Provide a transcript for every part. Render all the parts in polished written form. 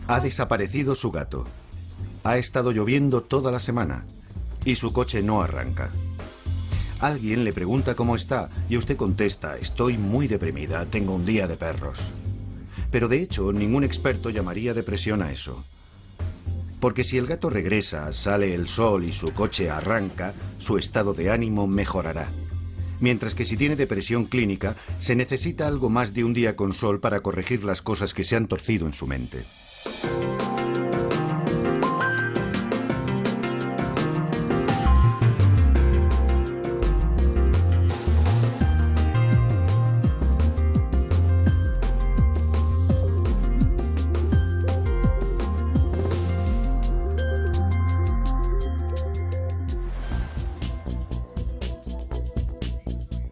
Ha desaparecido su gato. Ha estado lloviendo toda la semana y su coche no arranca. Alguien le pregunta cómo está y usted contesta: estoy muy deprimida, tengo un día de perros. Pero de hecho, ningún experto llamaría depresión a eso. Porque si el gato regresa, sale el sol y su coche arranca, su estado de ánimo mejorará. Mientras que si tiene depresión clínica, se necesita algo más de un día con sol para corregir las cosas que se han torcido en su mente.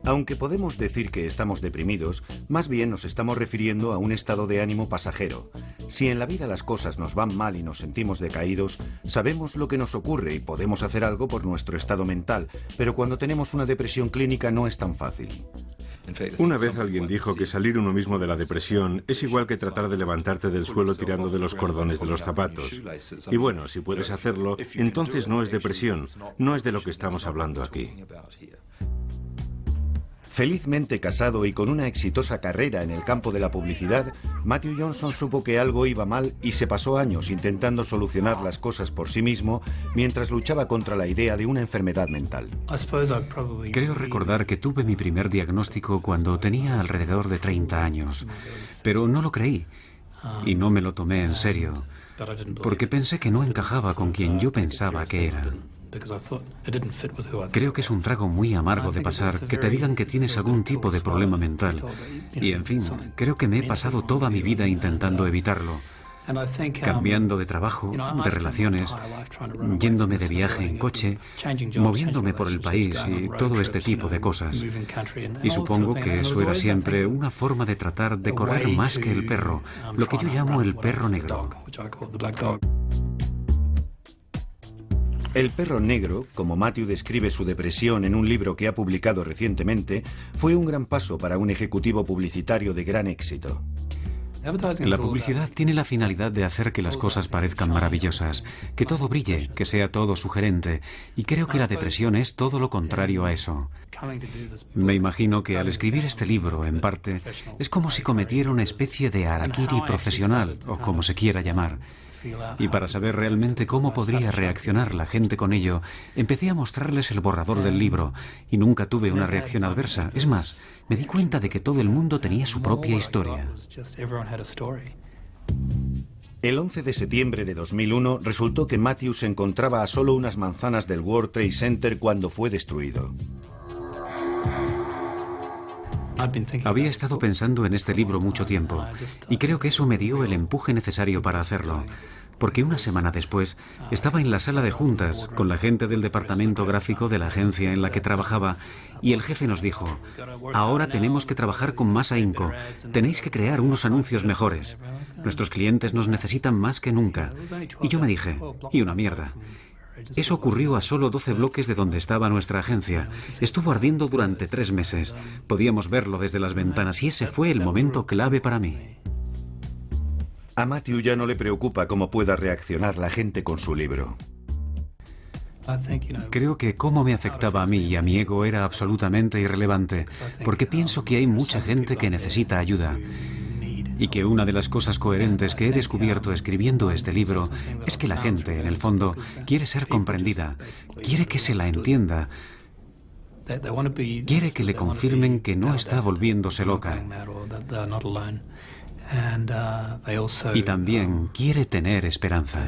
Aunque podemos decir que estamos deprimidos, más bien nos estamos refiriendo a un estado de ánimo pasajero. Si en la vida las cosas nos van mal y nos sentimos decaídos, sabemos lo que nos ocurre y podemos hacer algo por nuestro estado mental, pero cuando tenemos una depresión clínica no es tan fácil. Una vez alguien dijo que salir uno mismo de la depresión es igual que tratar de levantarte del suelo tirando de los cordones de los zapatos. Y bueno, si puedes hacerlo, entonces no es depresión, no es de lo que estamos hablando aquí. Felizmente casado y con una exitosa carrera en el campo de la publicidad, Matthew Johnson supo que algo iba mal y se pasó años intentando solucionar las cosas por sí mismo mientras luchaba contra la idea de una enfermedad mental. Creo recordar que tuve mi primer diagnóstico cuando tenía alrededor de 30 años, pero no lo creí y no me lo tomé en serio, porque pensé que no encajaba con quien yo pensaba que era. Creo que es un trago muy amargo de pasar que te digan que tienes algún tipo de problema mental. Y en fin, creo que me he pasado toda mi vida intentando evitarlo. Cambiando de trabajo, de relaciones, yéndome de viaje en coche, moviéndome por el país y todo este tipo de cosas. Y supongo que eso era siempre una forma de tratar de correr más que el perro, lo que yo llamo el perro negro. El perro negro, como Matthew describe su depresión en un libro que ha publicado recientemente, fue un gran paso para un ejecutivo publicitario de gran éxito. La publicidad tiene la finalidad de hacer que las cosas parezcan maravillosas, que todo brille, que sea todo sugerente, y creo que la depresión es todo lo contrario a eso. Me imagino que al escribir este libro, en parte, es como si cometiera una especie de harakiri profesional, o como se quiera llamar. Y para saber realmente cómo podría reaccionar la gente con ello, empecé a mostrarles el borrador del libro y nunca tuve una reacción adversa. Es más, me di cuenta de que todo el mundo tenía su propia historia. El 11 de septiembre de 2001 resultó que Matthew se encontraba a solo unas manzanas del World Trade Center cuando fue destruido. Había estado pensando en este libro mucho tiempo y creo que eso me dio el empuje necesario para hacerlo, porque una semana después estaba en la sala de juntas con la gente del departamento gráfico de la agencia en la que trabajaba y el jefe nos dijo: ahora tenemos que trabajar con más ahínco, tenéis que crear unos anuncios mejores, nuestros clientes nos necesitan más que nunca. Y yo me dije: y una mierda. Eso ocurrió a solo 12 bloques de donde estaba nuestra agencia. Estuvo ardiendo durante 3 meses. Podíamos verlo desde las ventanas y ese fue el momento clave para mí. A Matthew ya no le preocupa cómo pueda reaccionar la gente con su libro. Creo que cómo me afectaba a mí y a mi ego era absolutamente irrelevante, porque pienso que hay mucha gente que necesita ayuda. Y que una de las cosas coherentes que he descubierto escribiendo este libro es que la gente, en el fondo, quiere ser comprendida, quiere que se la entienda, quiere que le confirmen que no está volviéndose loca. Y también quiere tener esperanza.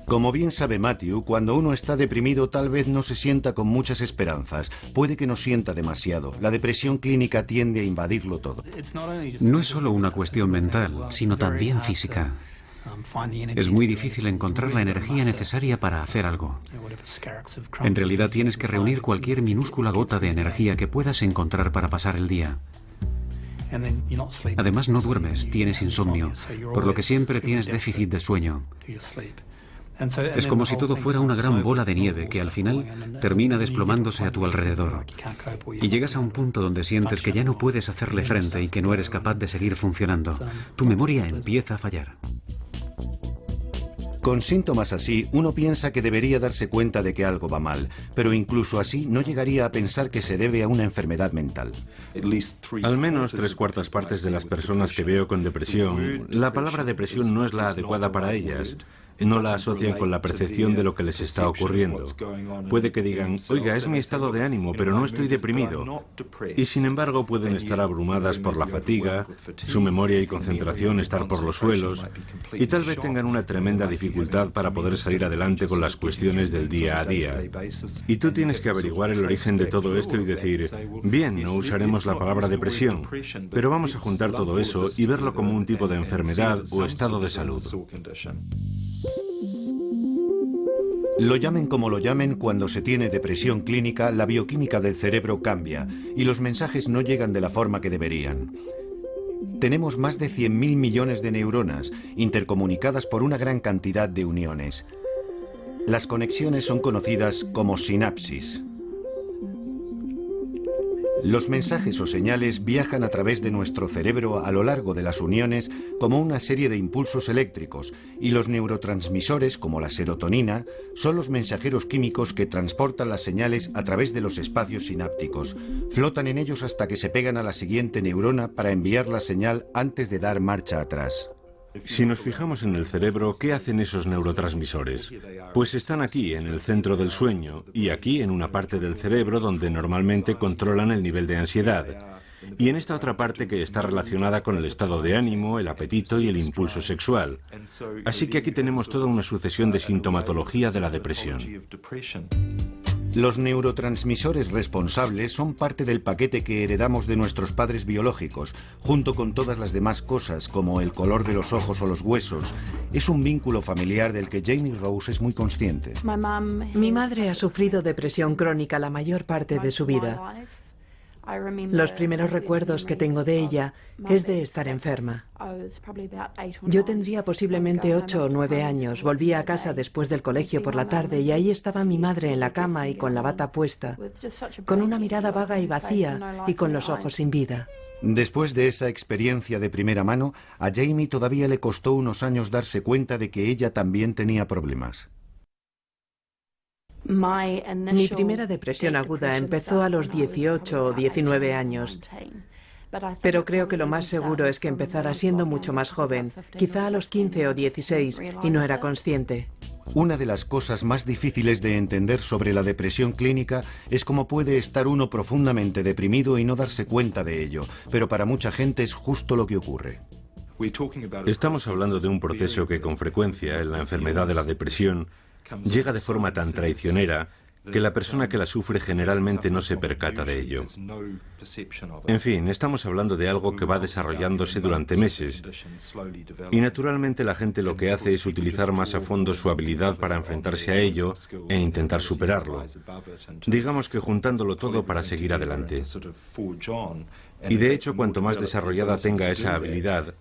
Como bien sabe Matthew, cuando uno está deprimido tal vez no se sienta con muchas esperanzas. Puede que no sienta demasiado. La depresión clínica tiende a invadirlo todo. No es solo una cuestión mental, sino también física. Es muy difícil encontrar la energía necesaria para hacer algo. En realidad tienes que reunir cualquier minúscula gota de energía que puedas encontrar para pasar el día. Además no duermes, tienes insomnio, por lo que siempre tienes déficit de sueño. Es como si todo fuera una gran bola de nieve que al final termina desplomándose a tu alrededor. Y llegas a un punto donde sientes que ya no puedes hacerle frente y que no eres capaz de seguir funcionando. Tu memoria empieza a fallar. Con síntomas así, uno piensa que debería darse cuenta de que algo va mal, pero incluso así no llegaría a pensar que se debe a una enfermedad mental. Al menos 3/4 partes de las personas que veo con depresión, la palabra depresión no es la adecuada para ellas. No la asocian con la percepción de lo que les está ocurriendo. Puede que digan, oiga, es mi estado de ánimo, pero no estoy deprimido. Y sin embargo pueden estar abrumadas por la fatiga, su memoria y concentración estar por los suelos, y tal vez tengan una tremenda dificultad para poder salir adelante con las cuestiones del día a día. Y tú tienes que averiguar el origen de todo esto y decir, bien, no usaremos la palabra depresión, pero vamos a juntar todo eso y verlo como un tipo de enfermedad o estado de salud. Lo llamen como lo llamen, cuando se tiene depresión clínica, la bioquímica del cerebro cambia y los mensajes no llegan de la forma que deberían. Tenemos más de 100.000 millones de neuronas, intercomunicadas por una gran cantidad de uniones. Las conexiones son conocidas como sinapsis. Los mensajes o señales viajan a través de nuestro cerebro a lo largo de las uniones como una serie de impulsos eléctricos, y los neurotransmisores, como la serotonina, son los mensajeros químicos que transportan las señales a través de los espacios sinápticos. Flotan en ellos hasta que se pegan a la siguiente neurona para enviar la señal antes de dar marcha atrás. Si nos fijamos en el cerebro, ¿qué hacen esos neurotransmisores? Pues están aquí, en el centro del sueño, y aquí en una parte del cerebro donde normalmente controlan el nivel de ansiedad, y en esta otra parte que está relacionada con el estado de ánimo, el apetito y el impulso sexual. Así que aquí tenemos toda una sucesión de sintomatología de la depresión. Los neurotransmisores responsables son parte del paquete que heredamos de nuestros padres biológicos, junto con todas las demás cosas, como el color de los ojos o los huesos. Es un vínculo familiar del que Jamie Rose es muy consciente. Mi madre ha sufrido depresión crónica la mayor parte de su vida. Los primeros recuerdos que tengo de ella es de estar enferma. Yo tendría posiblemente 8 o 9 años. Volvía a casa después del colegio por la tarde y ahí estaba mi madre en la cama y con la bata puesta, con una mirada vaga y vacía y con los ojos sin vida. Después de esa experiencia de primera mano, a Jamie todavía le costó unos años darse cuenta de que ella también tenía problemas. Mi primera depresión aguda empezó a los 18 o 19 años, pero creo que lo más seguro es que empezara siendo mucho más joven, quizá a los 15 o 16, y no era consciente. Una de las cosas más difíciles de entender sobre la depresión clínica es cómo puede estar uno profundamente deprimido y no darse cuenta de ello, pero para mucha gente es justo lo que ocurre. Estamos hablando de un proceso que con frecuencia en la enfermedad de la depresión llega de forma tan traicionera que la persona que la sufre generalmente no se percata de ello. En fin, estamos hablando de algo que va desarrollándose durante meses. Y naturalmente la gente lo que hace es utilizar más a fondo su habilidad para enfrentarse a ello e intentar superarlo. Digamos que juntándolo todo para seguir adelante. Y de hecho, cuanto más desarrollada tenga esa habilidad,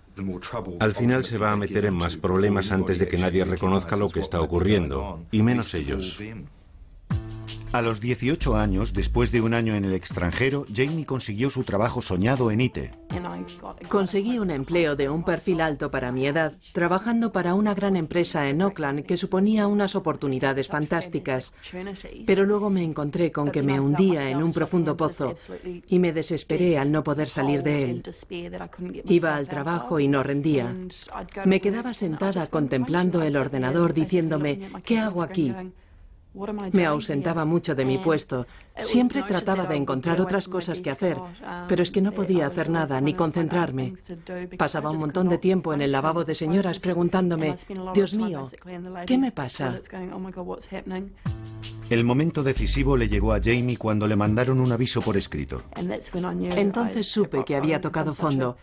al final se va a meter en más problemas antes de que nadie reconozca lo que está ocurriendo, y menos ellos. A los 18 años, después de un año en el extranjero, Jamie consiguió su trabajo soñado en IT. Conseguí un empleo de un perfil alto para mi edad, trabajando para una gran empresa en Auckland que suponía unas oportunidades fantásticas. Pero luego me encontré con que me hundía en un profundo pozo y me desesperé al no poder salir de él. Iba al trabajo y no rendía. Me quedaba sentada contemplando el ordenador diciéndome, ¿qué hago aquí? Me ausentaba mucho de mi puesto. Siempre trataba de encontrar otras cosas que hacer, pero es que no podía hacer nada ni concentrarme. Pasaba un montón de tiempo en el lavabo de señoras preguntándome, Dios mío, ¿qué me pasa? El momento decisivo le llegó a Jamie cuando le mandaron un aviso por escrito. Entonces supe que había tocado fondo,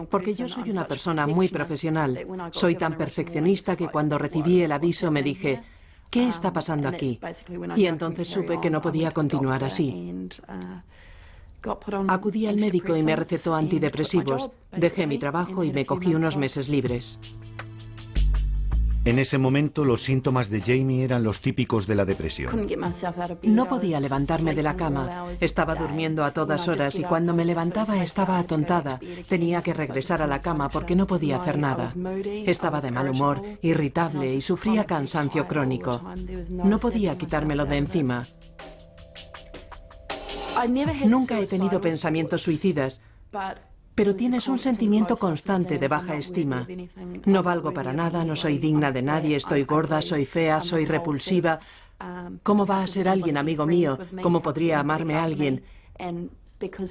porque yo soy una persona muy profesional. Soy tan perfeccionista que cuando recibí el aviso me dije, ¿qué está pasando aquí? Y entonces supe que no podía continuar así. Acudí al médico y me recetó antidepresivos. Dejé mi trabajo y me cogí unos meses libres. En ese momento, los síntomas de Jamie eran los típicos de la depresión. No podía levantarme de la cama. Estaba durmiendo a todas horas y cuando me levantaba estaba atontada. Tenía que regresar a la cama porque no podía hacer nada. Estaba de mal humor, irritable y sufría cansancio crónico. No podía quitármelo de encima. Nunca he tenido pensamientos suicidas, pero tienes un sentimiento constante de baja estima. No valgo para nada, no soy digna de nadie, estoy gorda, soy fea, soy repulsiva. ¿Cómo va a ser alguien amigo mío? ¿Cómo podría amarme alguien?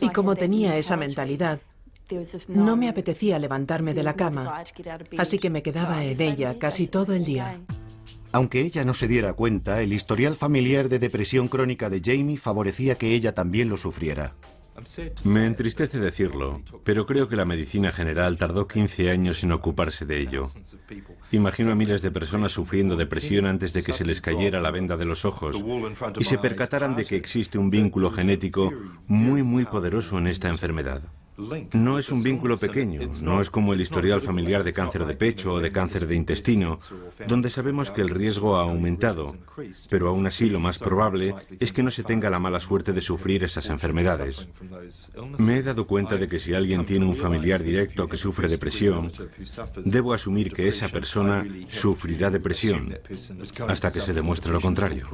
Y como tenía esa mentalidad, no me apetecía levantarme de la cama, así que me quedaba en ella casi todo el día. Aunque ella no se diera cuenta, el historial familiar de depresión crónica de Jamie favorecía que ella también lo sufriera. Me entristece decirlo, pero creo que la medicina general tardó 15 años en ocuparse de ello. Imagino a miles de personas sufriendo depresión antes de que se les cayera la venda de los ojos y se percataran de que existe un vínculo genético muy poderoso en esta enfermedad. No es un vínculo pequeño, no es como el historial familiar de cáncer de pecho o de cáncer de intestino, donde sabemos que el riesgo ha aumentado, pero aún así lo más probable es que no se tenga la mala suerte de sufrir esas enfermedades. Me he dado cuenta de que si alguien tiene un familiar directo que sufre depresión, debo asumir que esa persona sufrirá depresión hasta que se demuestre lo contrario.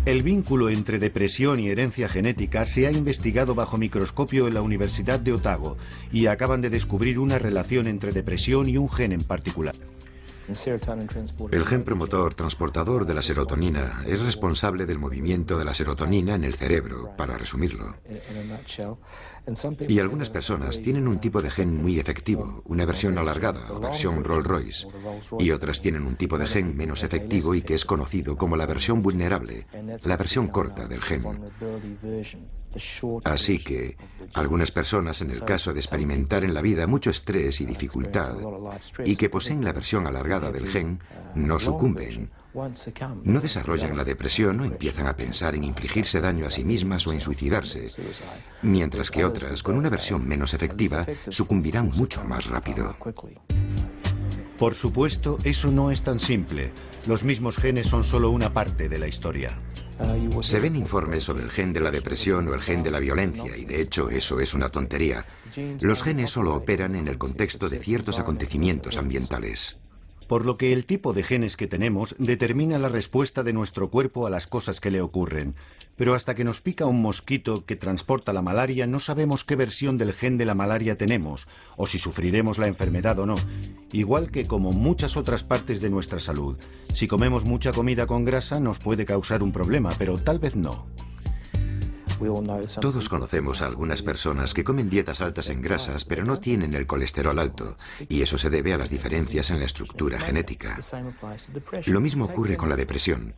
El vínculo entre depresión y herencia genética se ha investigado bajo microscopio en la Universidad de Otago y acaban de descubrir una relación entre depresión y un gen en particular. El gen promotor transportador de la serotonina es responsable del movimiento de la serotonina en el cerebro, para resumirlo. Y algunas personas tienen un tipo de gen muy efectivo, una versión alargada o versión Rolls-Royce, y otras tienen un tipo de gen menos efectivo y que es conocido como la versión vulnerable, la versión corta del gen. Así que algunas personas, en el caso de experimentar en la vida mucho estrés y dificultad, y que poseen la versión alargada del gen, no sucumben. No desarrollan la depresión o empiezan a pensar en infligirse daño a sí mismas o en suicidarse, mientras que otras, con una versión menos efectiva, sucumbirán mucho más rápido. Por supuesto, eso no es tan simple. Los mismos genes son solo una parte de la historia. Se ven informes sobre el gen de la depresión o el gen de la violencia, y de hecho eso es una tontería. Los genes solo operan en el contexto de ciertos acontecimientos ambientales. Por lo que el tipo de genes que tenemos determina la respuesta de nuestro cuerpo a las cosas que le ocurren. Pero hasta que nos pica un mosquito que transporta la malaria, no sabemos qué versión del gen de la malaria tenemos, o si sufriremos la enfermedad o no. Igual que como muchas otras partes de nuestra salud. Si comemos mucha comida con grasa nos puede causar un problema, pero tal vez no. Todos conocemos a algunas personas que comen dietas altas en grasas, pero no tienen el colesterol alto, y eso se debe a las diferencias en la estructura genética. Lo mismo ocurre con la depresión.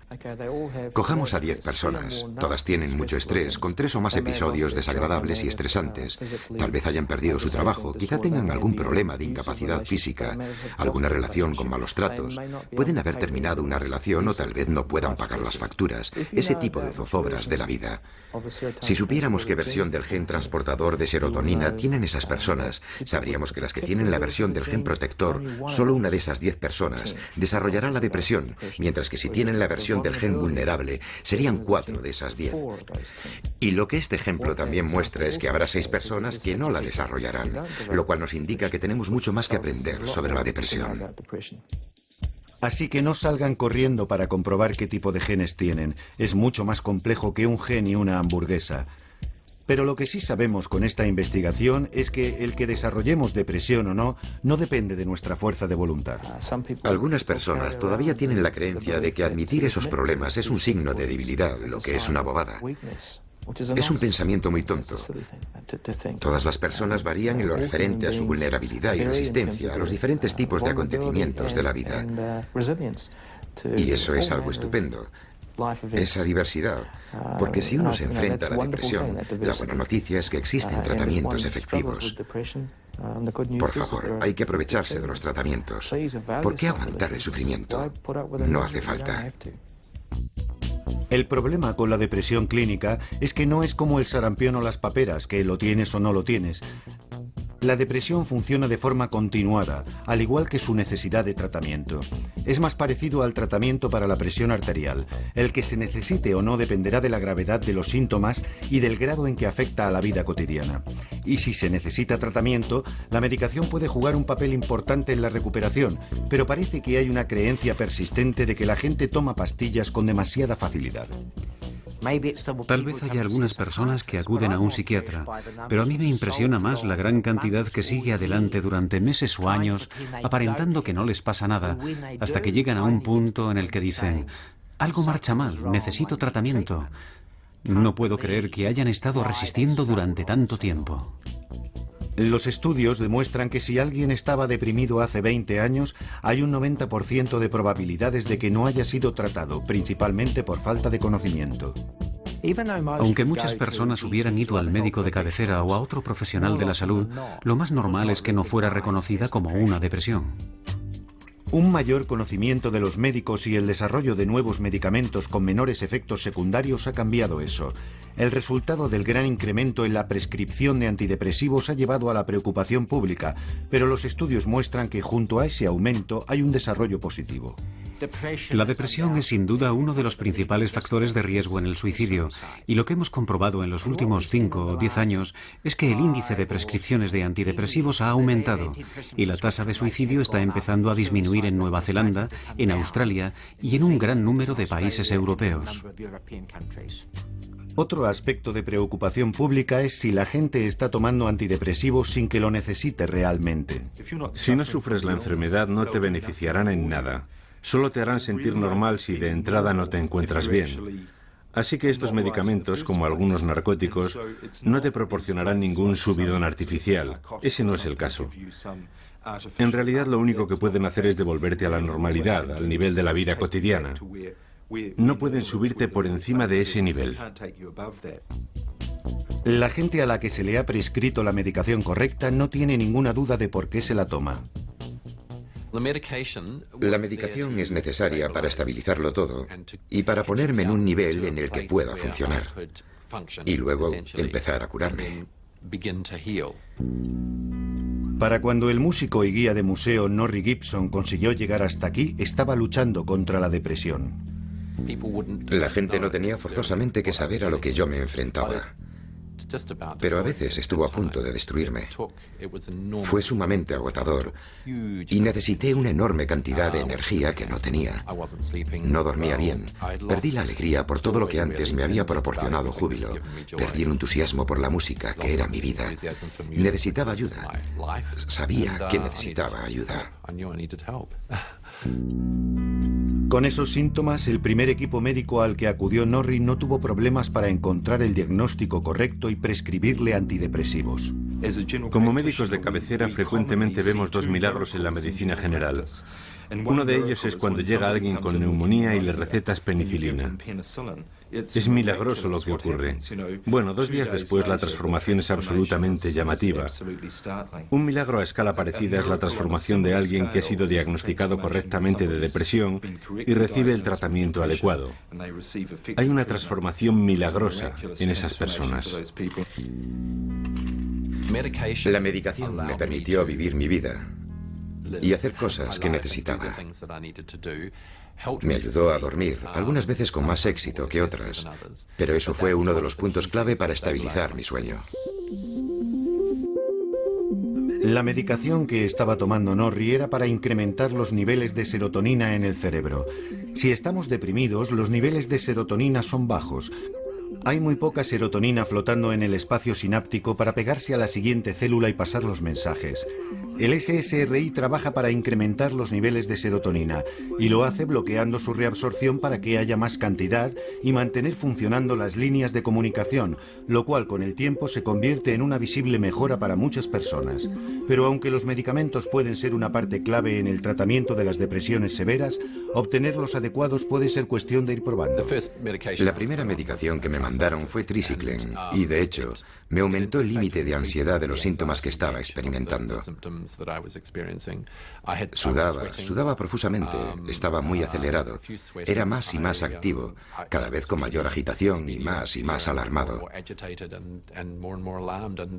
Cojamos a 10 personas, todas tienen mucho estrés, con 3 o más episodios desagradables y estresantes. Tal vez hayan perdido su trabajo, quizá tengan algún problema de incapacidad física, alguna relación con malos tratos, pueden haber terminado una relación o tal vez no puedan pagar las facturas, ese tipo de zozobras de la vida. Si supiéramos qué versión del gen transportador de serotonina tienen esas personas, sabríamos que las que tienen la versión del gen protector, solo una de esas 10 personas desarrollará la depresión, mientras que si tienen la versión del gen vulnerable, serían 4 de esas 10. Y lo que este ejemplo también muestra es que habrá 6 personas que no la desarrollarán, lo cual nos indica que tenemos mucho más que aprender sobre la depresión. Así que no salgan corriendo para comprobar qué tipo de genes tienen. Es mucho más complejo que un gen y una hamburguesa. Pero lo que sí sabemos con esta investigación es que el que desarrollemos depresión o no, no depende de nuestra fuerza de voluntad. Algunas personas todavía tienen la creencia de que admitir esos problemas es un signo de debilidad, lo que es una bobada. Es un pensamiento muy tonto. Todas las personas varían en lo referente a su vulnerabilidad y resistencia a los diferentes tipos de acontecimientos de la vida. Y eso es algo estupendo. Esa diversidad, porque si uno se enfrenta a la depresión, la buena noticia es que existen tratamientos efectivos. Por favor, hay que aprovecharse de los tratamientos. ¿Por qué aguantar el sufrimiento? No hace falta. El problema con la depresión clínica es que no es como el sarampión o las paperas, que lo tienes o no lo tienes. La depresión funciona de forma continuada, al igual que su necesidad de tratamiento. Es más parecido al tratamiento para la presión arterial. El que se necesite o no dependerá de la gravedad de los síntomas y del grado en que afecta a la vida cotidiana. Y si se necesita tratamiento, la medicación puede jugar un papel importante en la recuperación, pero parece que hay una creencia persistente de que la gente toma pastillas con demasiada facilidad. Tal vez haya algunas personas que acuden a un psiquiatra, pero a mí me impresiona más la gran cantidad que sigue adelante durante meses o años, aparentando que no les pasa nada, hasta que llegan a un punto en el que dicen: algo marcha mal, necesito tratamiento. No puedo creer que hayan estado resistiendo durante tanto tiempo. Los estudios demuestran que si alguien estaba deprimido hace 20 años, hay un 90% de probabilidades de que no haya sido tratado, principalmente por falta de conocimiento. Aunque muchas personas hubieran ido al médico de cabecera o a otro profesional de la salud, lo más normal es que no fuera reconocida como una depresión. Un mayor conocimiento de los médicos y el desarrollo de nuevos medicamentos con menores efectos secundarios ha cambiado eso. El resultado del gran incremento en la prescripción de antidepresivos ha llevado a la preocupación pública, pero los estudios muestran que junto a ese aumento hay un desarrollo positivo. La depresión es sin duda uno de los principales factores de riesgo en el suicidio, y lo que hemos comprobado en los últimos 5 o 10 años es que el índice de prescripciones de antidepresivos ha aumentado y la tasa de suicidio está empezando a disminuir en Nueva Zelanda, en Australia y en un gran número de países europeos. Otro aspecto de preocupación pública es si la gente está tomando antidepresivos sin que lo necesite realmente. Si no sufres la enfermedad, no te beneficiarán en nada. Solo te harán sentir normal si de entrada no te encuentras bien. Así que estos medicamentos, como algunos narcóticos, no te proporcionarán ningún subidón artificial. Ese no es el caso. En realidad, lo único que pueden hacer es devolverte a la normalidad, al nivel de la vida cotidiana. No pueden subirte por encima de ese nivel. La gente a la que se le ha prescrito la medicación correcta no tiene ninguna duda de por qué se la toma. La medicación es necesaria para estabilizarlo todo y para ponerme en un nivel en el que pueda funcionar y luego empezar a curarme. Para cuando el músico y guía de museo Norrie Gibson consiguió llegar hasta aquí, estaba luchando contra la depresión. La gente no tenía forzosamente que saber a lo que yo me enfrentaba, pero a veces estuvo a punto de destruirme. Fue sumamente agotador y necesité una enorme cantidad de energía que no tenía. No dormía bien, perdí la alegría por todo lo que antes me había proporcionado júbilo, perdí el entusiasmo por la música, que era mi vida. Necesitaba ayuda. Sabía que necesitaba ayuda. Con esos síntomas, el primer equipo médico al que acudió Norrie no tuvo problemas para encontrar el diagnóstico correcto y prescribirle antidepresivos. Como médicos de cabecera, frecuentemente vemos dos milagros en la medicina general. Uno de ellos es cuando llega alguien con neumonía y le recetas penicilina. Es milagroso lo que ocurre. Bueno, 2 días después la transformación es absolutamente llamativa. Un milagro a escala parecida es la transformación de alguien que ha sido diagnosticado correctamente de depresión y recibe el tratamiento adecuado. Hay una transformación milagrosa en esas personas. La medicación me permitió vivir mi vida y hacer cosas que necesitaba. Me ayudó a dormir, algunas veces con más éxito que otras, pero eso fue uno de los puntos clave para estabilizar mi sueño. La medicación que estaba tomando Norrie era para incrementar los niveles de serotonina en el cerebro. Si estamos deprimidos, los niveles de serotonina son bajos. Hay muy poca serotonina flotando en el espacio sináptico para pegarse a la siguiente célula y pasar los mensajes. El SSRI trabaja para incrementar los niveles de serotonina y lo hace bloqueando su reabsorción para que haya más cantidad y mantener funcionando las líneas de comunicación, lo cual con el tiempo se convierte en una visible mejora para muchas personas. Pero aunque los medicamentos pueden ser una parte clave en el tratamiento de las depresiones severas, obtener los adecuados puede ser cuestión de ir probando. La primera medicación que me mandaron fue triciclen y, de hecho, me aumentó el límite de ansiedad de los síntomas que estaba experimentando. Sudaba profusamente, estaba muy acelerado, era más y más activo, cada vez con mayor agitación y más alarmado.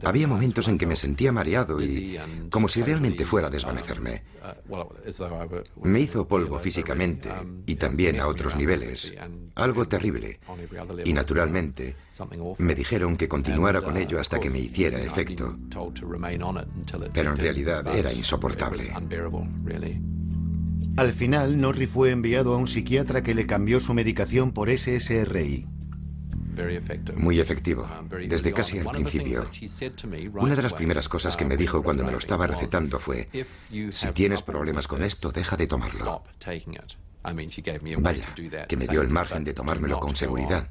Había momentos en que me sentía mareado y como si realmente fuera a desvanecerme. Me hizo polvo físicamente y también a otros niveles, algo terrible. Y naturalmente, me dijeron que continuara con ello hasta que me hiciera efecto. Pero en realidad era insoportable. Al final, Norrie fue enviado a un psiquiatra que le cambió su medicación por SSRI. Muy efectivo, desde casi al principio. Una de las primeras cosas que me dijo cuando me lo estaba recetando fue: si tienes problemas con esto, deja de tomarlo. Vaya, que me dio el margen de tomármelo con seguridad.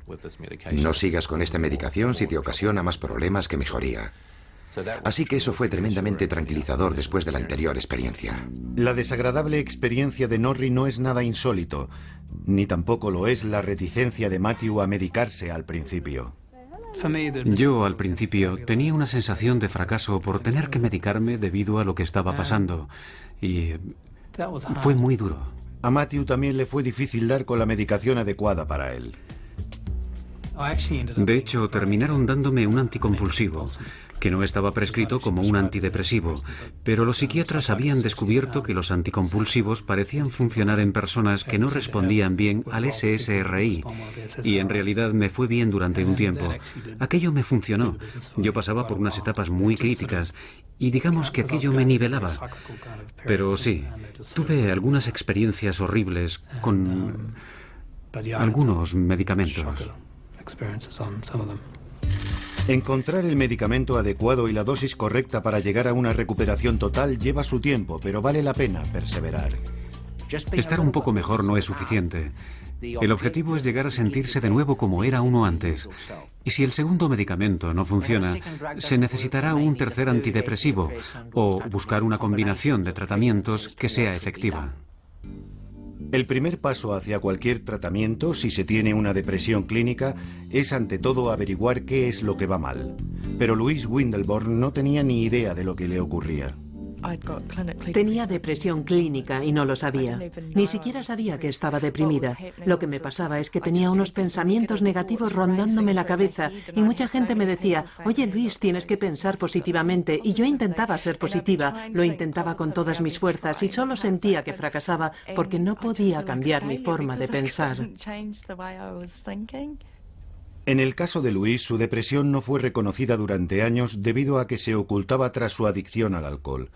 No sigas con esta medicación si te ocasiona más problemas que mejoría. Así que eso fue tremendamente tranquilizador después de la anterior experiencia. La desagradable experiencia de Norrie no es nada insólito, ni tampoco lo es la reticencia de Matthew a medicarse al principio. Yo, al principio, tenía una sensación de fracaso por tener que medicarme debido a lo que estaba pasando, y fue muy duro. A Matthew también le fue difícil dar con la medicación adecuada para él. De hecho, terminaron dándome un anticompulsivo, que no estaba prescrito como un antidepresivo, pero los psiquiatras habían descubierto que los anticompulsivos parecían funcionar en personas que no respondían bien al SSRI, y en realidad me fue bien durante un tiempo. Aquello me funcionó. Yo pasaba por unas etapas muy críticas, y digamos que aquello me nivelaba. Pero sí, tuve algunas experiencias horribles con algunos medicamentos. Encontrar el medicamento adecuado y la dosis correcta para llegar a una recuperación total lleva su tiempo, pero vale la pena perseverar. Estar un poco mejor no es suficiente. El objetivo es llegar a sentirse de nuevo como era uno antes. Y si el segundo medicamento no funciona, se necesitará un tercer antidepresivo o buscar una combinación de tratamientos que sea efectiva. El primer paso hacia cualquier tratamiento, si se tiene una depresión clínica, es ante todo averiguar qué es lo que va mal. Pero Louise Windelborn no tenía ni idea de lo que le ocurría. Tenía depresión clínica y no lo sabía. Ni siquiera sabía que estaba deprimida. Lo que me pasaba es que tenía unos pensamientos negativos rondándome la cabeza y mucha gente me decía: oye Luis, tienes que pensar positivamente. Y yo intentaba ser positiva, lo intentaba con todas mis fuerzas y solo sentía que fracasaba porque no podía cambiar mi forma de pensar. En el caso de Louise, su depresión no fue reconocida durante años debido a que se ocultaba tras su adicción al alcohol.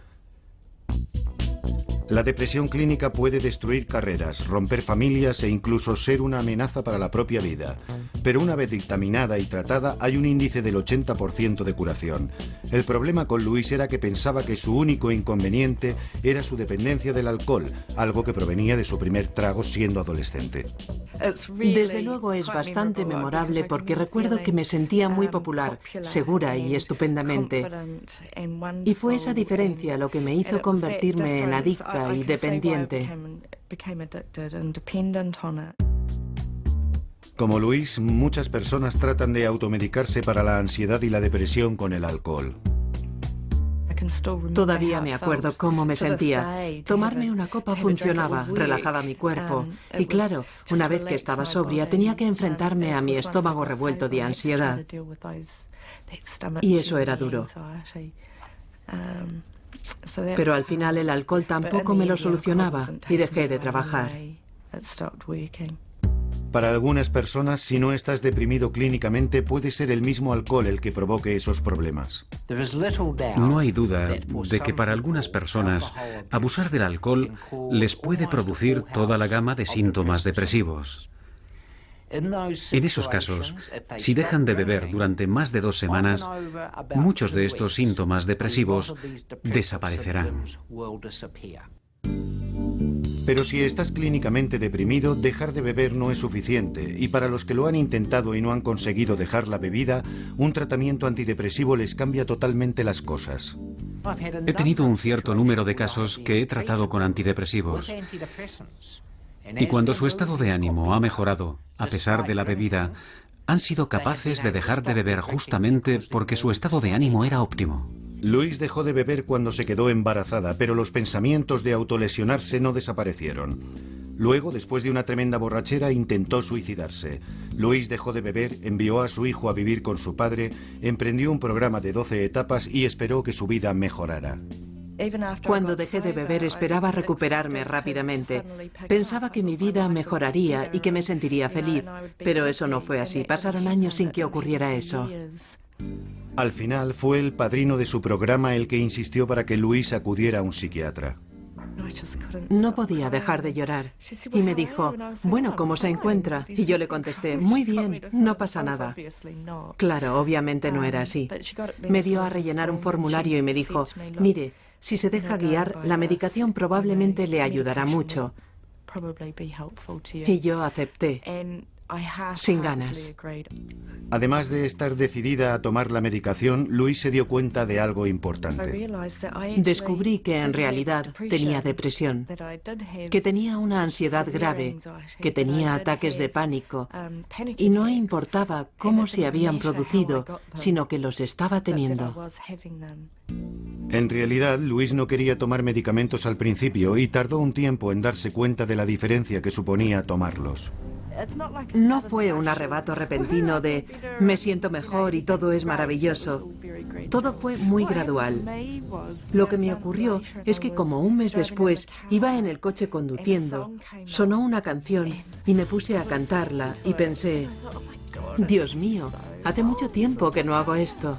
La depresión clínica puede destruir carreras, romper familias e incluso ser una amenaza para la propia vida. Pero una vez dictaminada y tratada, hay un índice del 80% de curación. El problema con Louise era que pensaba que su único inconveniente era su dependencia del alcohol, algo que provenía de su primer trago siendo adolescente. Desde luego es bastante memorable porque recuerdo que me sentía muy popular, segura y estupendamente. Y fue esa diferencia lo que me hizo convertirme en adicta y dependiente. Como Louise, muchas personas tratan de automedicarse para la ansiedad y la depresión con el alcohol. Todavía me acuerdo cómo me sentía. Tomarme una copa funcionaba, relajaba mi cuerpo. Y claro, una vez que estaba sobria, tenía que enfrentarme a mi estómago revuelto de ansiedad. Y eso era duro. Pero al final el alcohol tampoco me lo solucionaba y dejé de trabajar. Para algunas personas, si no estás deprimido clínicamente, puede ser el mismo alcohol el que provoque esos problemas. No hay duda de que para algunas personas abusar del alcohol les puede producir toda la gama de síntomas depresivos. En esos casos, si dejan de beber durante más de 2 semanas, muchos de estos síntomas depresivos desaparecerán. Pero si estás clínicamente deprimido, dejar de beber no es suficiente, y para los que lo han intentado y no han conseguido dejar la bebida, un tratamiento antidepresivo les cambia totalmente las cosas. He tenido un cierto número de casos que he tratado con antidepresivos. Y cuando su estado de ánimo ha mejorado, a pesar de la bebida, han sido capaces de dejar de beber justamente porque su estado de ánimo era óptimo. Louise dejó de beber cuando se quedó embarazada, pero los pensamientos de autolesionarse no desaparecieron. Luego, después de una tremenda borrachera, intentó suicidarse. Louise dejó de beber, envió a su hijo a vivir con su padre, emprendió un programa de 12 etapas y esperó que su vida mejorara. Cuando dejé de beber esperaba recuperarme rápidamente. Pensaba que mi vida mejoraría y que me sentiría feliz, pero eso no fue así. Pasaron años sin que ocurriera eso. Al final fue el padrino de su programa el que insistió para que Louise acudiera a un psiquiatra. No podía dejar de llorar. Y me dijo, bueno, ¿cómo se encuentra? Y yo le contesté, muy bien, no pasa nada. Claro, obviamente no era así. Me dio a rellenar un formulario y me dijo, mire, si se deja guiar, la medicación probablemente le ayudará mucho. Y yo acepté, sin ganas. Además de estar decidida a tomar la medicación, Louise se dio cuenta de algo importante. Descubrí que en realidad tenía depresión, que tenía una ansiedad grave, que tenía ataques de pánico, y no importaba cómo se habían producido, sino que los estaba teniendo. En realidad, Louise no quería tomar medicamentos al principio y tardó un tiempo en darse cuenta de la diferencia que suponía tomarlos. No fue un arrebato repentino de me siento mejor y todo es maravilloso. Todo fue muy gradual. Lo que me ocurrió es que como un mes después iba en el coche conduciendo, sonó una canción y me puse a cantarla y pensé, Dios mío, hace mucho tiempo que no hago esto.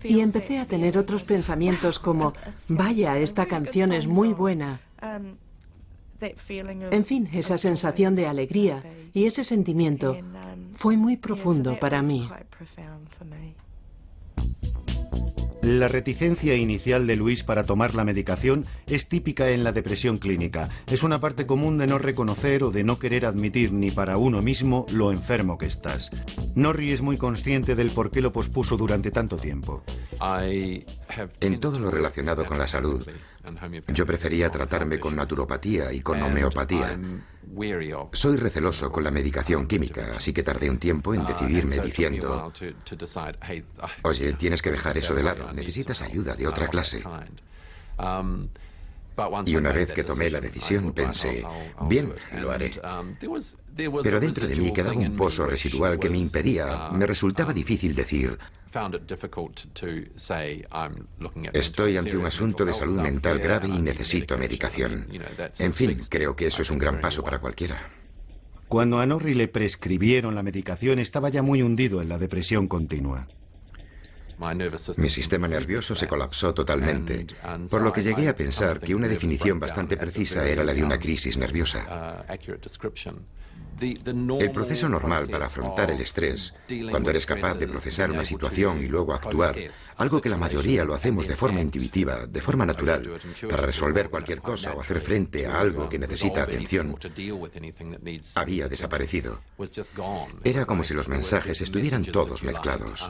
Y empecé a tener otros pensamientos como, vaya, esta canción es muy buena. En fin, esa sensación de alegría y ese sentimiento fue muy profundo para mí. La reticencia inicial de Louise para tomar la medicación es típica en la depresión clínica. Es una parte común de no reconocer o de no querer admitir ni para uno mismo lo enfermo que estás. Norrie es muy consciente del por qué lo pospuso durante tanto tiempo. En todo lo relacionado con la salud, yo prefería tratarme con naturopatía y con homeopatía. Soy receloso con la medicación química, así que tardé un tiempo en decidirme diciendo, oye, tienes que dejar eso de lado, necesitas ayuda de otra clase. Y una vez que tomé la decisión pensé, bien, lo haré. Pero dentro de mí quedaba un pozo residual que me impedía, me resultaba difícil decir, estoy ante un asunto de salud mental grave y necesito medicación. En fin, creo que eso es un gran paso para cualquiera. Cuando a Norrie le prescribieron la medicación, estaba ya muy hundido en la depresión continua. Mi sistema nervioso se colapsó totalmente, por lo que llegué a pensar que una definición bastante precisa era la de una crisis nerviosa. El proceso normal para afrontar el estrés, cuando eres capaz de procesar una situación y luego actuar, algo que la mayoría lo hacemos de forma intuitiva, de forma natural, para resolver cualquier cosa o hacer frente a algo que necesita atención, había desaparecido. Era como si los mensajes estuvieran todos mezclados.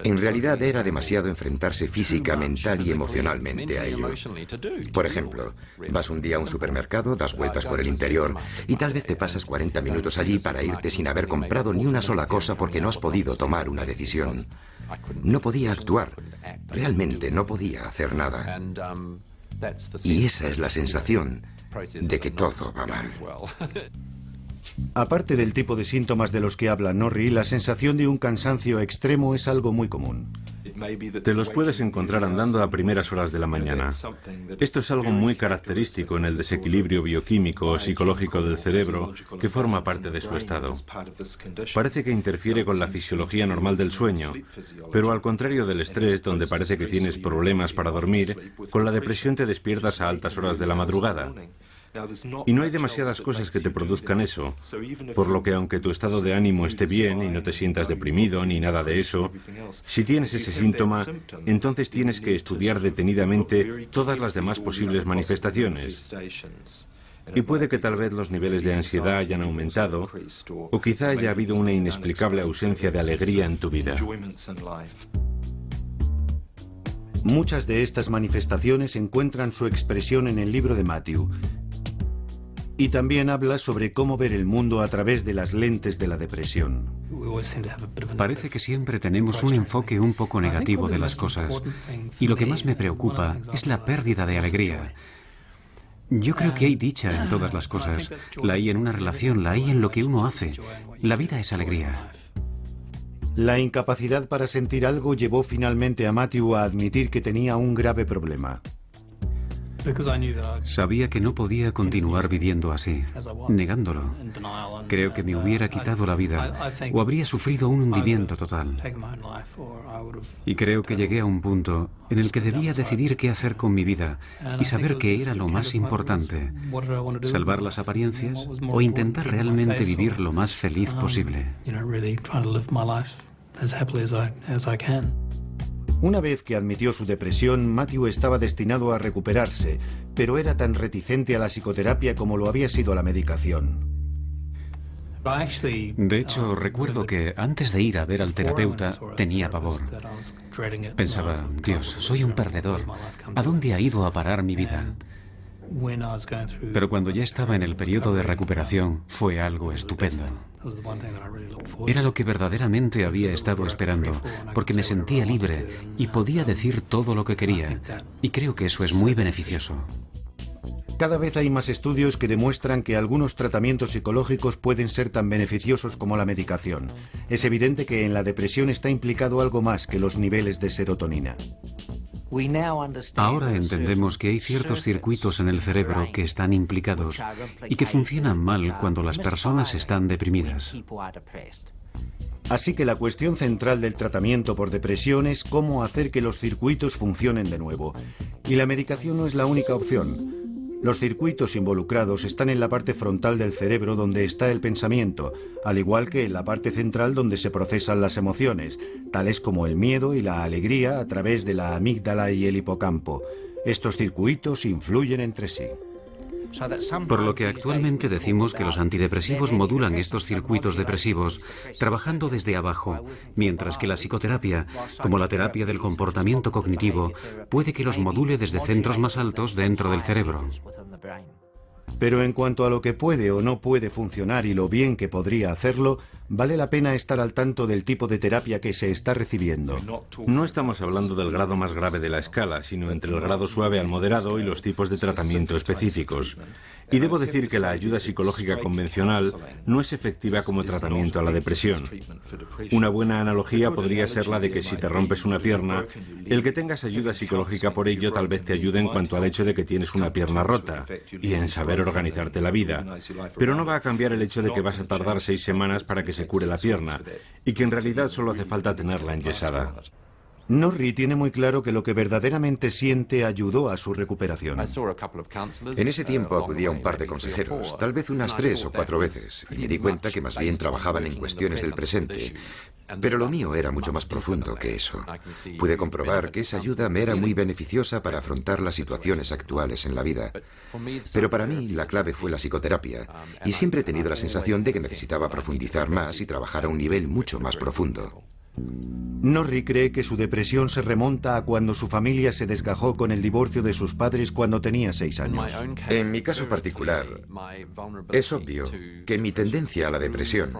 En realidad era demasiado enfrentarse física, mental y emocionalmente a ello. Por ejemplo, vas un día a un supermercado, das vueltas por el interior y tal vez te pasas 40 minutos allí para irte sin haber comprado ni una sola cosa porque no has podido tomar una decisión. No podía actuar, realmente no podía hacer nada. Y esa es la sensación de que todo va mal. Aparte del tipo de síntomas de los que habla Norrie, la sensación de un cansancio extremo es algo muy común. Te los puedes encontrar andando a primeras horas de la mañana. Esto es algo muy característico en el desequilibrio bioquímico o psicológico del cerebro que forma parte de su estado. Parece que interfiere con la fisiología normal del sueño, pero al contrario del estrés, donde parece que tienes problemas para dormir, con la depresión te despiertas a altas horas de la madrugada. Y no hay demasiadas cosas que te produzcan eso, por lo que aunque tu estado de ánimo esté bien y no te sientas deprimido ni nada de eso, si tienes ese síntoma, entonces tienes que estudiar detenidamente todas las demás posibles manifestaciones. Y puede que tal vez los niveles de ansiedad hayan aumentado, o quizá haya habido una inexplicable ausencia de alegría en tu vida. Muchas de estas manifestaciones encuentran su expresión en el libro de Matthew. Y también habla sobre cómo ver el mundo a través de las lentes de la depresión. Parece que siempre tenemos un enfoque un poco negativo de las cosas, y lo que más me preocupa es la pérdida de alegría. Yo creo que hay dicha en todas las cosas. La hay en una relación, la hay en lo que uno hace. La vida es alegría. La incapacidad para sentir algo llevó finalmente a Matthew a admitir que tenía un grave problema. Sabía que no podía continuar viviendo así, negándolo. Creo que me hubiera quitado la vida o habría sufrido un hundimiento total. Y creo que llegué a un punto en el que debía decidir qué hacer con mi vida y saber qué era lo más importante: salvar las apariencias o intentar realmente vivir lo más feliz posible. Una vez que admitió su depresión, Matthew estaba destinado a recuperarse, pero era tan reticente a la psicoterapia como lo había sido a la medicación. De hecho, recuerdo que antes de ir a ver al terapeuta tenía pavor. Pensaba, Dios, soy un perdedor. ¿A dónde ha ido a parar mi vida? Pero cuando ya estaba en el periodo de recuperación, fue algo estupendo. Era lo que verdaderamente había estado esperando, porque me sentía libre y podía decir todo lo que quería, y creo que eso es muy beneficioso. Cada vez hay más estudios que demuestran que algunos tratamientos psicológicos pueden ser tan beneficiosos como la medicación. Es evidente que en la depresión está implicado algo más que los niveles de serotonina. Ahora entendemos que hay ciertos circuitos en el cerebro que están implicados y que funcionan mal cuando las personas están deprimidas. Así que la cuestión central del tratamiento por depresión es cómo hacer que los circuitos funcionen de nuevo. Y la medicación no es la única opción. Los circuitos involucrados están en la parte frontal del cerebro donde está el pensamiento, al igual que en la parte central donde se procesan las emociones, tales como el miedo y la alegría a través de la amígdala y el hipocampo. Estos circuitos influyen entre sí. Por lo que actualmente decimos que los antidepresivos modulan estos circuitos depresivos, trabajando desde abajo, mientras que la psicoterapia, como la terapia del comportamiento cognitivo, puede que los module desde centros más altos dentro del cerebro. Pero en cuanto a lo que puede o no puede funcionar y lo bien que podría hacerlo, vale la pena estar al tanto del tipo de terapia que se está recibiendo. No estamos hablando del grado más grave de la escala, sino entre el grado suave al moderado y los tipos de tratamiento específicos. Y debo decir que la ayuda psicológica convencional no es efectiva como tratamiento a la depresión. Una buena analogía podría ser la de que si te rompes una pierna, el que tengas ayuda psicológica por ello tal vez te ayude en cuanto al hecho de que tienes una pierna rota y en saber organizarte la vida. Pero no va a cambiar el hecho de que vas a tardar 6 semanas para que se cure la pierna y que en realidad solo hace falta tenerla enyesada. Norrie tiene muy claro que lo que verdaderamente siente ayudó a su recuperación. En ese tiempo acudí a un par de consejeros, tal vez unas 3 o 4 veces, y me di cuenta que más bien trabajaban en cuestiones del presente. Pero lo mío era mucho más profundo que eso. Pude comprobar que esa ayuda me era muy beneficiosa para afrontar las situaciones actuales en la vida. Pero para mí la clave fue la psicoterapia, y siempre he tenido la sensación de que necesitaba profundizar más y trabajar a un nivel mucho más profundo. Norrie cree que su depresión se remonta a cuando su familia se desgajó con el divorcio de sus padres cuando tenía 6 años. En mi caso particular, es obvio que mi tendencia a la depresión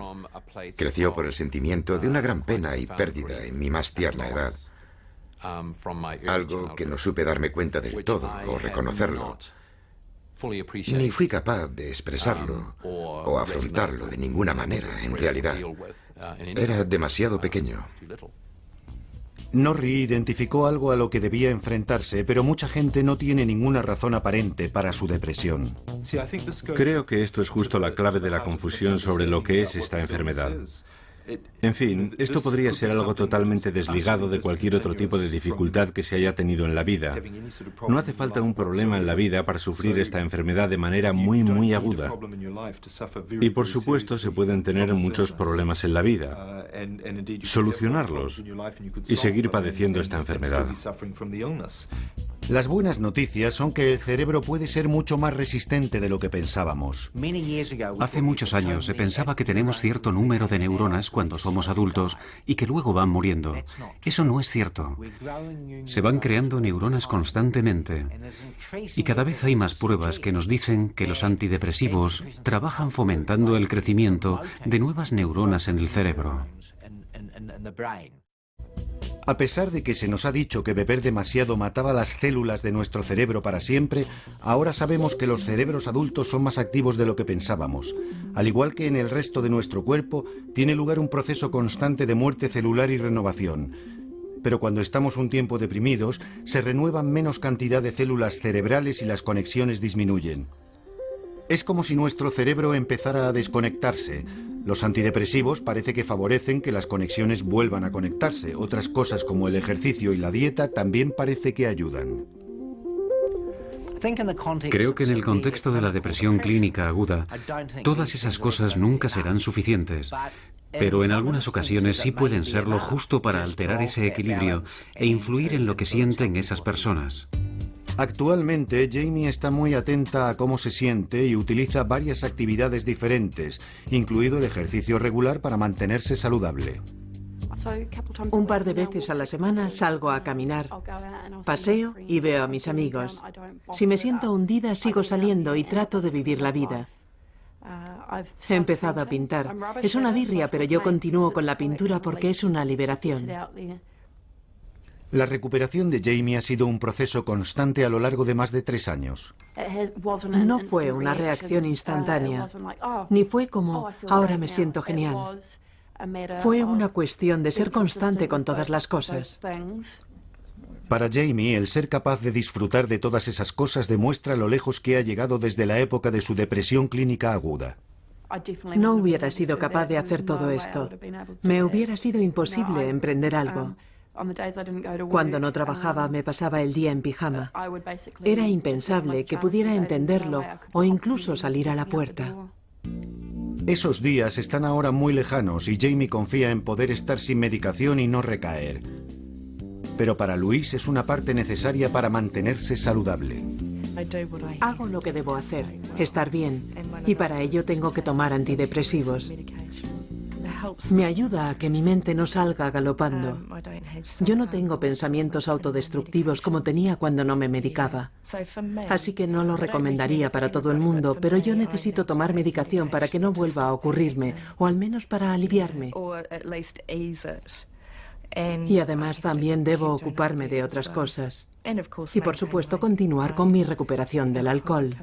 creció por el sentimiento de una gran pena y pérdida en mi más tierna edad. Algo que no supe darme cuenta del todo o reconocerlo. Ni fui capaz de expresarlo o afrontarlo de ninguna manera, en realidad. Era demasiado pequeño. Norrie identificó algo a lo que debía enfrentarse, pero mucha gente no tiene ninguna razón aparente para su depresión. Creo que esto es justo la clave de la confusión sobre lo que es esta enfermedad. En fin, esto podría ser algo totalmente desligado de cualquier otro tipo de dificultad que se haya tenido en la vida. No hace falta un problema en la vida para sufrir esta enfermedad de manera muy aguda. Y por supuesto se pueden tener muchos problemas en la vida, solucionarlos y seguir padeciendo esta enfermedad. Las buenas noticias son que el cerebro puede ser mucho más resistente de lo que pensábamos. Hace muchos años se pensaba que tenemos cierto número de neuronas cuando somos adultos y que luego van muriendo. Eso no es cierto. Se van creando neuronas constantemente. Y cada vez hay más pruebas que nos dicen que los antidepresivos trabajan fomentando el crecimiento de nuevas neuronas en el cerebro. A pesar de que se nos ha dicho que beber demasiado mataba las células de nuestro cerebro para siempre, ahora sabemos que los cerebros adultos son más activos de lo que pensábamos. Al igual que en el resto de nuestro cuerpo, tiene lugar un proceso constante de muerte celular y renovación. Pero cuando estamos un tiempo deprimidos, se renuevan menos cantidad de células cerebrales y las conexiones disminuyen. Es como si nuestro cerebro empezara a desconectarse. Los antidepresivos parece que favorecen que las conexiones vuelvan a conectarse. Otras cosas como el ejercicio y la dieta también parece que ayudan. Creo que en el contexto de la depresión clínica aguda, todas esas cosas nunca serán suficientes. Pero en algunas ocasiones sí pueden serlo justo para alterar ese equilibrio e influir en lo que sienten esas personas. Actualmente, Jamie está muy atenta a cómo se siente y utiliza varias actividades diferentes, incluido el ejercicio regular para mantenerse saludable. Un par de veces a la semana salgo a caminar, paseo y veo a mis amigos. Si me siento hundida, sigo saliendo y trato de vivir la vida. He empezado a pintar. Es una birria, pero yo continúo con la pintura porque es una liberación. La recuperación de Jamie ha sido un proceso constante a lo largo de más de 3 años. No fue una reacción instantánea, ni fue como, ahora me siento genial. Fue una cuestión de ser constante con todas las cosas. Para Jamie, el ser capaz de disfrutar de todas esas cosas demuestra lo lejos que ha llegado desde la época de su depresión clínica aguda. No hubiera sido capaz de hacer todo esto. Me hubiera sido imposible emprender algo. Cuando no trabajaba me pasaba el día en pijama. Era impensable que pudiera entenderlo o incluso salir a la puerta. Esos días están ahora muy lejanos y Jamie confía en poder estar sin medicación y no recaer. Pero para Louise es una parte necesaria para mantenerse saludable. Hago lo que debo hacer, estar bien, y para ello tengo que tomar antidepresivos. Me ayuda a que mi mente no salga galopando. Yo no tengo pensamientos autodestructivos como tenía cuando no me medicaba. Así que no lo recomendaría para todo el mundo, pero yo necesito tomar medicación para que no vuelva a ocurrirme, o al menos para aliviarme. Y además también debo ocuparme de otras cosas. Y por supuesto continuar con mi recuperación del alcohol.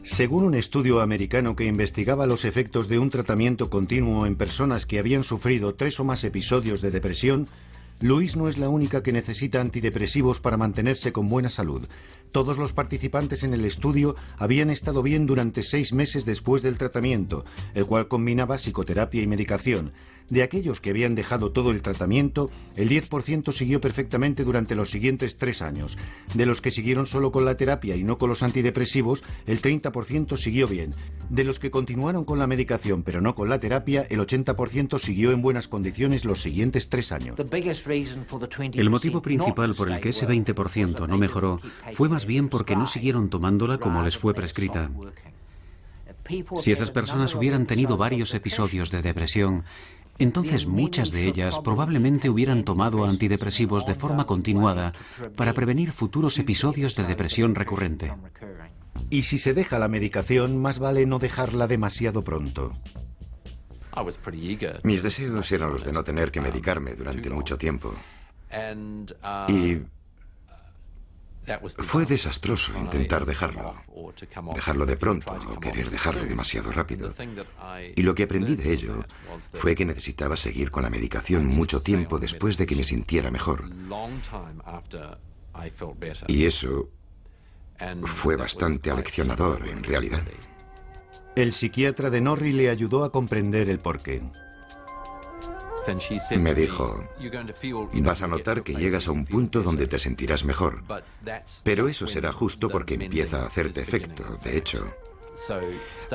Según un estudio americano que investigaba los efectos de un tratamiento continuo en personas que habían sufrido 3 o más episodios de depresión, Louise no es la única que necesita antidepresivos para mantenerse con buena salud. Todos los participantes en el estudio habían estado bien durante 6 meses después del tratamiento, el cual combinaba psicoterapia y medicación. De aquellos que habían dejado todo el tratamiento, el 10% siguió perfectamente durante los siguientes 3 años. De los que siguieron solo con la terapia y no con los antidepresivos, el 30% siguió bien. De los que continuaron con la medicación pero no con la terapia, el 80% siguió en buenas condiciones los siguientes 3 años. El motivo principal por el que ese 20% no mejoró fue más bien porque no siguieron tomándola como les fue prescrita. Si esas personas hubieran tenido varios episodios de depresión, entonces muchas de ellas probablemente hubieran tomado antidepresivos de forma continuada para prevenir futuros episodios de depresión recurrente. Y si se deja la medicación, más vale no dejarla demasiado pronto. Mis deseos eran los de no tener que medicarme durante mucho tiempo. Y fue desastroso intentar dejarlo de pronto o querer dejarlo demasiado rápido. Y lo que aprendí de ello fue que necesitaba seguir con la medicación mucho tiempo después de que me sintiera mejor. Y eso fue bastante aleccionador, en realidad. El psiquiatra de Norrie le ayudó a comprender el porqué. Me dijo, vas a notar que llegas a un punto donde te sentirás mejor, pero eso será justo porque empieza a hacerte efecto, de hecho.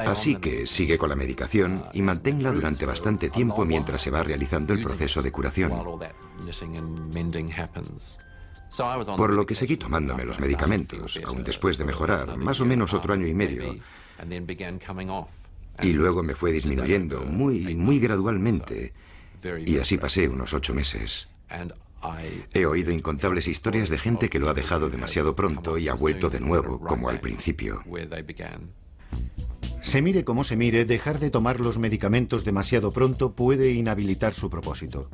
Así que sigue con la medicación y manténla durante bastante tiempo mientras se va realizando el proceso de curación. Por lo que seguí tomándome los medicamentos, aun después de mejorar, más o menos otro año y medio. Y luego me fue disminuyendo muy gradualmente. Y así pasé unos 8 meses. He oído incontables historias de gente que lo ha dejado demasiado pronto y ha vuelto de nuevo, como al principio. Se mire como se mire, dejar de tomar los medicamentos demasiado pronto puede inhabilitar su propósito.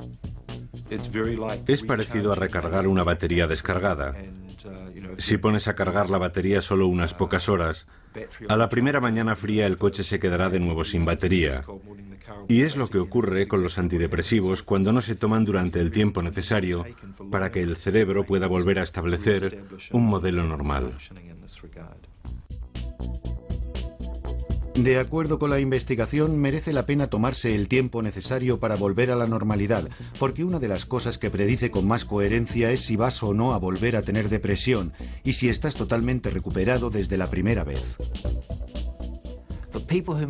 Es parecido a recargar una batería descargada. Si pones a cargar la batería solo unas pocas horas, a la primera mañana fría el coche se quedará de nuevo sin batería. Y es lo que ocurre con los antidepresivos cuando no se toman durante el tiempo necesario para que el cerebro pueda volver a establecer un modelo normal. De acuerdo con la investigación, merece la pena tomarse el tiempo necesario para volver a la normalidad, porque una de las cosas que predice con más coherencia es si vas o no a volver a tener depresión y si estás totalmente recuperado desde la primera vez.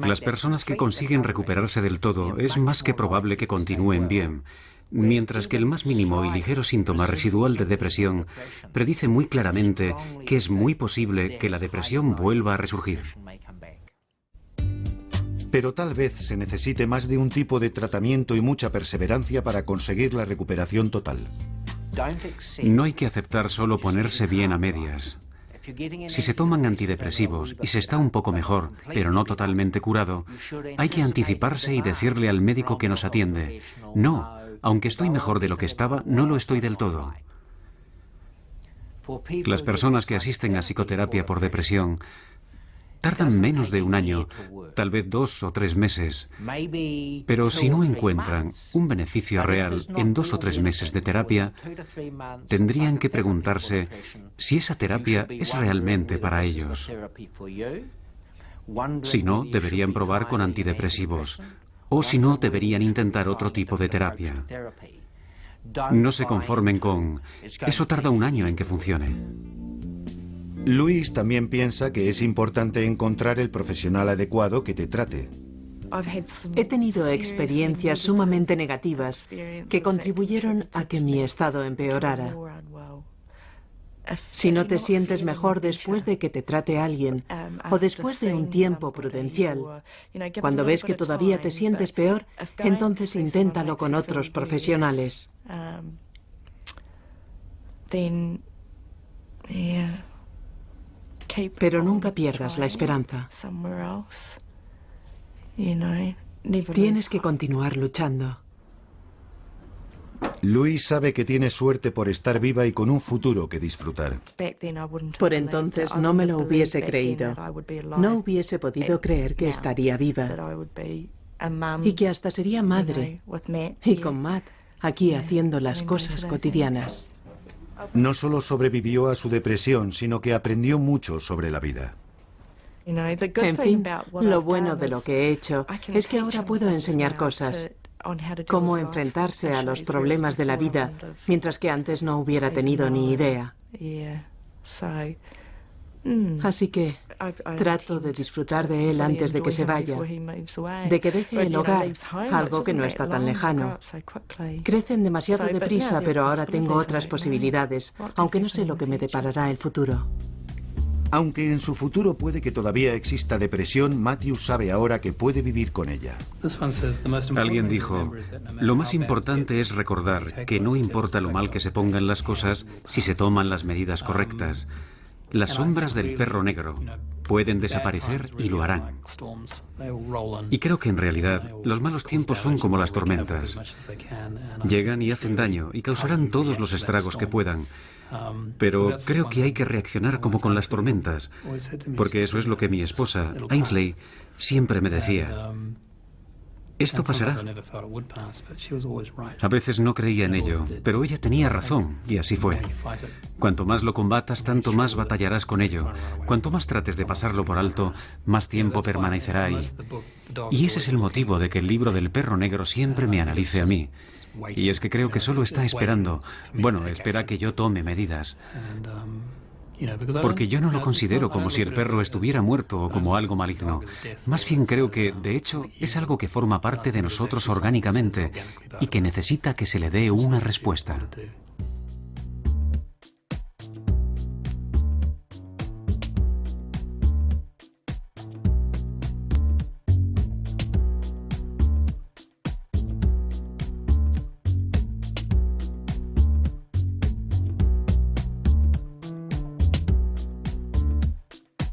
Las personas que consiguen recuperarse del todo es más que probable que continúen bien, mientras que el más mínimo y ligero síntoma residual de depresión predice muy claramente que es muy posible que la depresión vuelva a resurgir. Pero tal vez se necesite más de un tipo de tratamiento y mucha perseverancia para conseguir la recuperación total. No hay que aceptar solo ponerse bien a medias. Si se toman antidepresivos y se está un poco mejor, pero no totalmente curado, hay que anticiparse y decirle al médico que nos atiende: no, aunque estoy mejor de lo que estaba, no lo estoy del todo. Las personas que asisten a psicoterapia por depresión tardan menos de un año, tal vez 2 o 3 meses, pero si no encuentran un beneficio real en 2 o 3 meses de terapia, tendrían que preguntarse si esa terapia es realmente para ellos. Si no, deberían probar con antidepresivos, o si no, deberían intentar otro tipo de terapia. No se conformen con "eso tarda un año en que funcione". Luis también piensa que es importante encontrar el profesional adecuado que te trate. He tenido experiencias sumamente negativas que contribuyeron a que mi estado empeorara. Si no te sientes mejor después de que te trate alguien o después de un tiempo prudencial, cuando ves que todavía te sientes peor, entonces inténtalo con otros profesionales. Pero nunca pierdas la esperanza. Tienes que continuar luchando. Luis sabe que tiene suerte por estar viva y con un futuro que disfrutar. Por entonces no me lo hubiese creído. No hubiese podido creer que estaría viva. Y que hasta sería madre. Y con Matt, aquí haciendo las cosas cotidianas. No solo sobrevivió a su depresión, sino que aprendió mucho sobre la vida. En fin, lo bueno de lo que he hecho es que ahora puedo enseñar cosas, cómo enfrentarse a los problemas de la vida, mientras que antes no hubiera tenido ni idea. Así que trato de disfrutar de él antes de que se vaya, de que deje el hogar, algo que no está tan lejano. Crecen demasiado deprisa, pero ahora tengo otras posibilidades, aunque no sé lo que me deparará el futuro. Aunque en su futuro puede que todavía exista depresión, Matthew sabe ahora que puede vivir con ella. Alguien dijo: lo más importante es recordar que no importa lo mal que se pongan las cosas si se toman las medidas correctas. Las sombras del perro negro pueden desaparecer y lo harán. Y creo que en realidad los malos tiempos son como las tormentas. Llegan y hacen daño y causarán todos los estragos que puedan. Pero creo que hay que reaccionar como con las tormentas, porque eso es lo que mi esposa, Ainsley, siempre me decía: esto pasará. A veces no creía en ello, pero ella tenía razón, y así fue. Cuanto más lo combatas, tanto más batallarás con ello. Cuanto más trates de pasarlo por alto, más tiempo permanecerá ahí. Y ese es el motivo de que el libro del perro negro siempre me analice a mí. Y es que creo que solo está esperando. Bueno, espera que yo tome medidas. Porque yo no lo considero como si el perro estuviera muerto o como algo maligno. Más bien creo que, de hecho, es algo que forma parte de nosotros orgánicamente y que necesita que se le dé una respuesta.